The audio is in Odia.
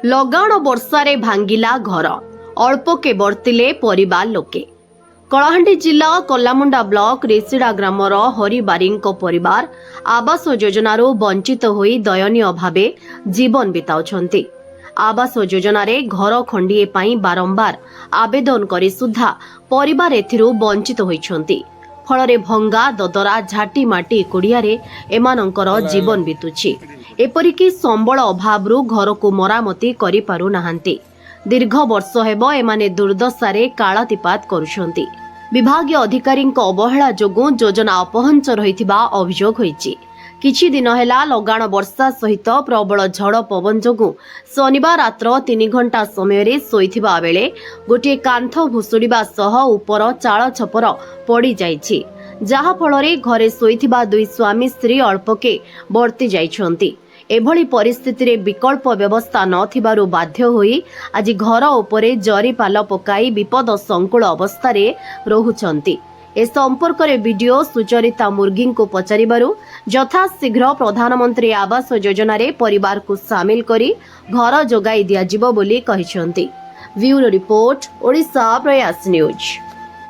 ଲଗାଣ ବର୍ଷାରେ ଭାଙ୍ଗିଲା ଘର, ଅଳ୍ପକେ ବର୍ତ୍ତିଲେ ପରିବାର ଲୋକେ। କଳାହାଣ୍ଡି ଜିଲ୍ଲା କଲାମୁଣ୍ଡା ବ୍ଲକ ରେସିଡା ଗ୍ରାମର ହରିବାରୀଙ୍କ ପରିବାର ଆବାସ ଯୋଜନାରୁ ବଞ୍ଚିତ ହୋଇ ଦୟନୀୟ ଭାବେ ଜୀବନ ବିତାଉଛନ୍ତି। ଆବାସ ଯୋଜନାରେ ଘର ଖଣ୍ଡିଏ ପାଇଁ ବାରମ୍ବାର ଆବେଦନ କରି ସୁଦ୍ଧା ପରିବାର ଏଥିରୁ ବଞ୍ଚିତ ହୋଇଛନ୍ତି। ଫଳରେ ଭଙ୍ଗା ଦଦରା ଝାଟି ମାଟି କୁଡ଼ିଆରେ ଏମାନଙ୍କର ଜୀବନ ବିତୁଛି। ଏପରିକି ସମ୍ବଳ ଅଭାବରୁ ଘରକୁ ମରାମତି କରିପାରୁନାହାନ୍ତି। ଦୀର୍ଘ ବର୍ଷ ହେବ ଏମାନେ ଦୁର୍ଦ୍ଦଶାରେ କାଳାତିପାତ କରୁଛନ୍ତି। ବିଭାଗୀୟ ଅଧିକାରୀଙ୍କ ଅବହେଳା ଯୋଗୁଁ ଯୋଜନା ଅପହଞ୍ଚ ରହିଥିବା ଅଭିଯୋଗ ହୋଇଛି। କିଛି ଦିନ ହେଲା ଲଗାଣ ବର୍ଷା ସହିତ ପ୍ରବଳ ଝଡ଼ ପବନ ଯୋଗୁଁ ଶନିବାର ରାତ୍ର 3 ଘଣ୍ଟା ସମୟରେ ଶୋଇଥିବା ବେଳେ ଗୋଟିଏ କାନ୍ଥ ଭୁଶୁଡ଼ିବା ସହ ଉପର ଚାଳ ଛପର ପଡ଼ିଯାଇଛି, ଯାହାଫଳରେ ଘରେ ଶୋଇଥିବା ଦୁଇ ସ୍ୱାମୀ ସ୍ତ୍ରୀ ଅଳ୍ପକେ ବର୍ତ୍ତି ଯାଇଛନ୍ତି। ଏଭଳି ପରିସ୍ଥିତିରେ ବିକଳ୍ପ ବ୍ୟବସ୍ଥା ନଥିବାରୁ ବାଧ୍ୟ ହୋଇ ଆଜି ଘର ଉପରେ ଜରିପାଲ ପକାଇ ବିପଦ ସଂକୁଳ ଅବସ୍ଥାରେ ରହୁଛନ୍ତି। ଏ ସମ୍ପର୍କରେ ବିଡିଓ ସୁଚରିତା ମୁର୍ଗୀଙ୍କୁ ପଚାରିବାରୁ ଯଥାଶୀଘ୍ର ପ୍ରଧାନମନ୍ତ୍ରୀ ଆବାସ ଯୋଜନାରେ ପରିବାରକୁ ସାମିଲ କରି ଘର ଯୋଗାଇ ଦିଆଯିବ ବୋଲି କହିଛନ୍ତି। ବ୍ୟୁରୋ ରିପୋର୍ଟ, ଓଡ଼ିଶା ପ୍ରୟାସ ନ୍ୟୁଜ୍।